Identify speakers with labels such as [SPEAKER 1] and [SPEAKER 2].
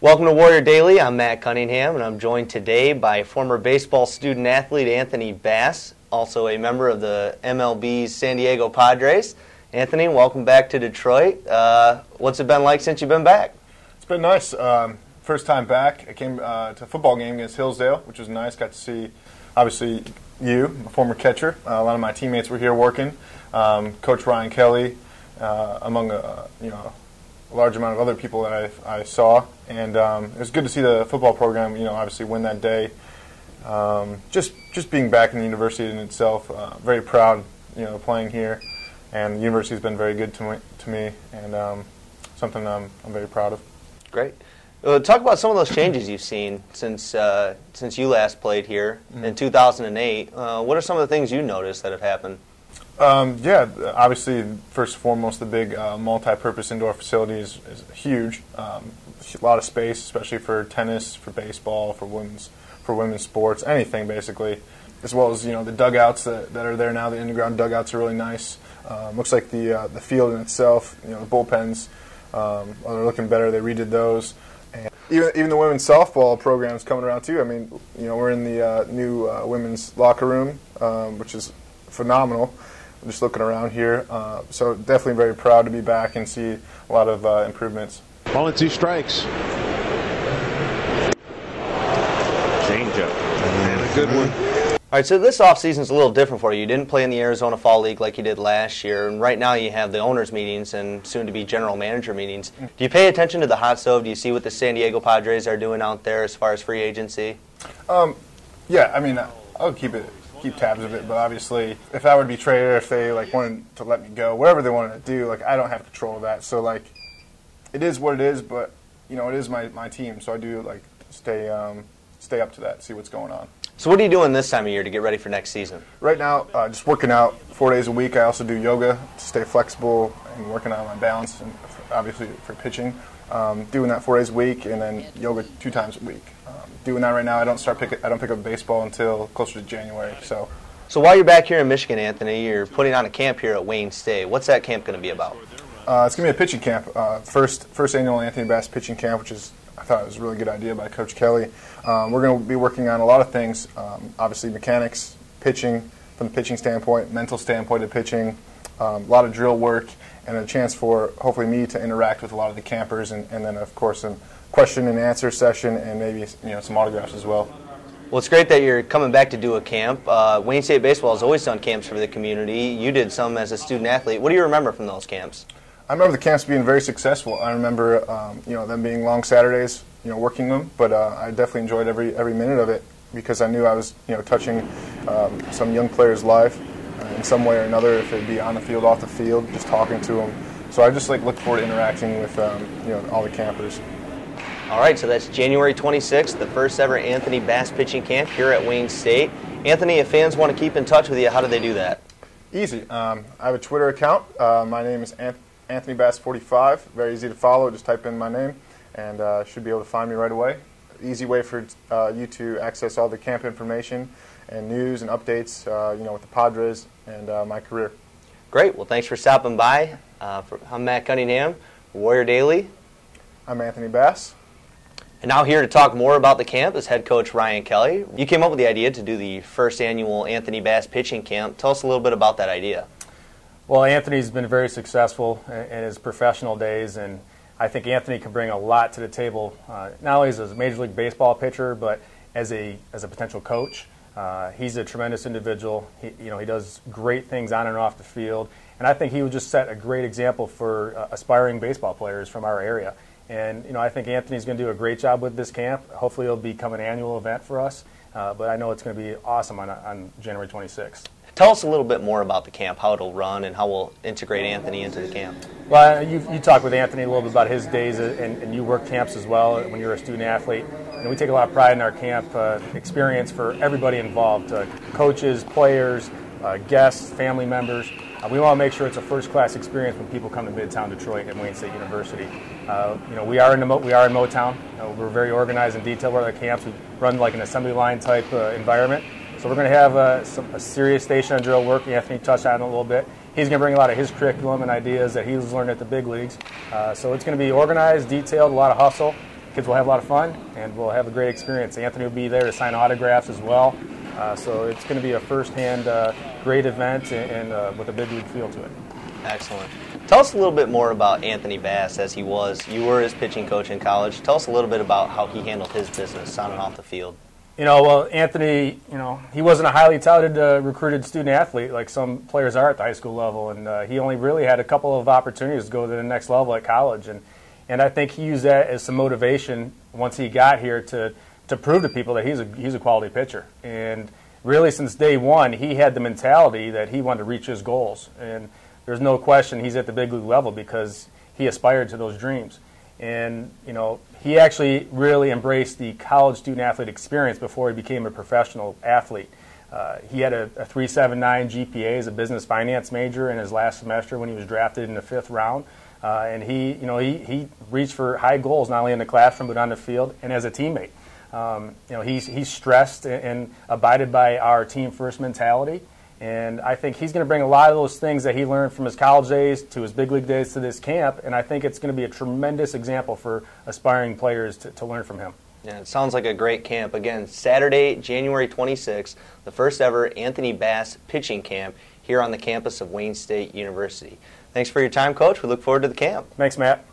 [SPEAKER 1] Welcome to Warrior Daily. I'm Matt Cunningham, and I'm joined today by former baseball student athlete Anthony Bass, also a member of the MLB's San Diego Padres. Anthony, welcome back to Detroit. What's it been like since you've been back?
[SPEAKER 2] It's been nice. First time back. I came to a football game against Hillsdale, which was nice. Got to see, obviously, you, a former catcher. A lot of my teammates were here working. Coach Ryan Kelly, among a large amount of other people that I saw, and it was good to see the football program, obviously win that day. Just being back in the university in itself, very proud, playing here, and the university has been very good to me, and something I'm very proud of.
[SPEAKER 1] Great. Talk about some of those changes you've seen since you last played here in 2008. What are some of the things you noticed that have happened?
[SPEAKER 2] Obviously, first and foremost, the big multi-purpose indoor facility is huge. A lot of space, especially for tennis, for baseball, for women's sports, anything basically. As well as the dugouts that are there now. The in-ground dugouts are really nice. Looks like the field in itself, the bullpens, are looking better. They redid those. And even the women's softball program is coming around too. I mean, we're in the new women's locker room, which is phenomenal. I'm just looking around here, so definitely very proud to be back and see a lot of improvements.
[SPEAKER 3] Ball and 2 strikes. Changeup and a good one.
[SPEAKER 1] All right, so this offseason is a little different for you. You didn't play in the Arizona Fall League like you did last year, and right now you have the owners' meetings and soon-to-be general manager meetings. Do you pay attention to the hot stove? Do you see what the San Diego Padres are doing out there as far as free agency?
[SPEAKER 2] Yeah, I mean, I'll keep tabs of it, but obviously, if I were to be traded, if they wanted to let me go, whatever they wanted to do, I don't have control of that. So it is what it is, but it is my team, so I do stay up to that, see what's going on.
[SPEAKER 1] So what are you doing this time of year to get ready for next season?
[SPEAKER 2] Right now, just working out 4 days a week. I also do yoga to stay flexible and working on my balance, and obviously for pitching. Doing that 4 days a week, and then yoga 2 times a week. Doing that right now. I don't pick up baseball until closer to January. So
[SPEAKER 1] while you're back here in Michigan, Anthony, you're putting on a camp here at Wayne State. What's that camp going to be about?
[SPEAKER 2] It's going to be a pitching camp. First annual Anthony Bass pitching camp, which I thought was a really good idea by Coach Kelly. We're going to be working on a lot of things. Obviously mechanics, pitching from the pitching standpoint, mental standpoint of pitching, a lot of drill work, and a chance for hopefully me to interact with a lot of the campers, and then of course some question and answer session, and maybe some autographs as well.
[SPEAKER 1] Well, it's great that you're coming back to do a camp. Wayne State Baseball has always done camps for the community. You did some as a student athlete. What do you remember from those camps?
[SPEAKER 2] I remember the camps being very successful. I remember them being long Saturdays, working them, but I definitely enjoyed every minute of it because I knew I was touching some young players' life in some way or another, if it be on the field, off the field, just talking to them. So I just look forward to interacting with all the campers.
[SPEAKER 1] All right, so that's January 26th, the first ever Anthony Bass pitching camp here at Wayne State. Anthony, if fans want to keep in touch with you, how do they do that?
[SPEAKER 2] Easy. I have a Twitter account. My name is Anthony Bass 45. Very easy to follow. Just type in my name and should be able to find me right away. Easy way for you to access all the camp information and news and updates, with the Padres and my career.
[SPEAKER 1] Great. Well, thanks for stopping by. I'm Matt Cunningham, Warrior Daily.
[SPEAKER 2] I'm Anthony Bass.
[SPEAKER 1] And now here to talk more about the camp is head coach Ryan Kelly. You came up with the idea to do the first annual Anthony Bass pitching camp. Tell us a little bit about that idea.
[SPEAKER 4] Well, Anthony's been very successful in his professional days, and I think Anthony can bring a lot to the table, not only as a Major League Baseball pitcher, but as a potential coach. He's a tremendous individual. He does great things on and off the field, and I think he would just set a great example for aspiring baseball players from our area. And I think Anthony's going to do a great job with this camp. Hopefully it'll become an annual event for us, but I know it's going to be awesome on January 26th.
[SPEAKER 1] Tell us a little bit more about the camp, how it'll run, and how we'll integrate Anthony into the camp.
[SPEAKER 4] Well, you talked with Anthony a little bit about his days, and you work camps as well when you're a student athlete. And we take a lot of pride in our camp experience for everybody involved, coaches, players, guests, family members. We want to make sure it's a first-class experience when people come to Midtown Detroit and Wayne State University. We are in Motown. We're very organized and detailed with our camps. We run like an assembly line type environment. So we're going to have a serious station on drill work. Anthony touched on it a little bit. He's going to bring a lot of his curriculum and ideas that he's learned at the big leagues. So it's going to be organized, detailed, a lot of hustle. kids will have a lot of fun, and we'll have a great experience. Anthony will be there to sign autographs as well. So it's going to be a first-hand great event and with a big league feel to it.
[SPEAKER 1] Excellent. Tell us a little bit more about Anthony Bass as he was. You were his pitching coach in college. Tell us a little bit about how he handled his business on and off the field.
[SPEAKER 4] Well, Anthony, he wasn't a highly touted recruited student athlete like some players are at the high school level, and he only really had a couple of opportunities to go to the next level at college. And I think he used that as some motivation once he got here to prove to people that he's a quality pitcher. And really, since day one, he had the mentality that he wanted to reach his goals. And there's no question he's at the big league level because he aspired to those dreams. And, he actually really embraced the college student-athlete experience before he became a professional athlete. He had a 3.79 GPA as a business finance major in his last semester when he was drafted in the 5th round. And he reached for high goals, not only in the classroom but on the field and as a teammate. He's stressed and abided by our team-first mentality. And I think he's going to bring a lot of those things that he learned from his college days to his big league days to this camp, and I think it's going to be a tremendous example for aspiring players to learn from him.
[SPEAKER 1] Yeah, it sounds like a great camp. Again, Saturday, January 26th, the first ever Anthony Bass pitching camp here on the campus of Wayne State University. Thanks for your time, Coach. We look forward to the camp.
[SPEAKER 4] Thanks, Matt.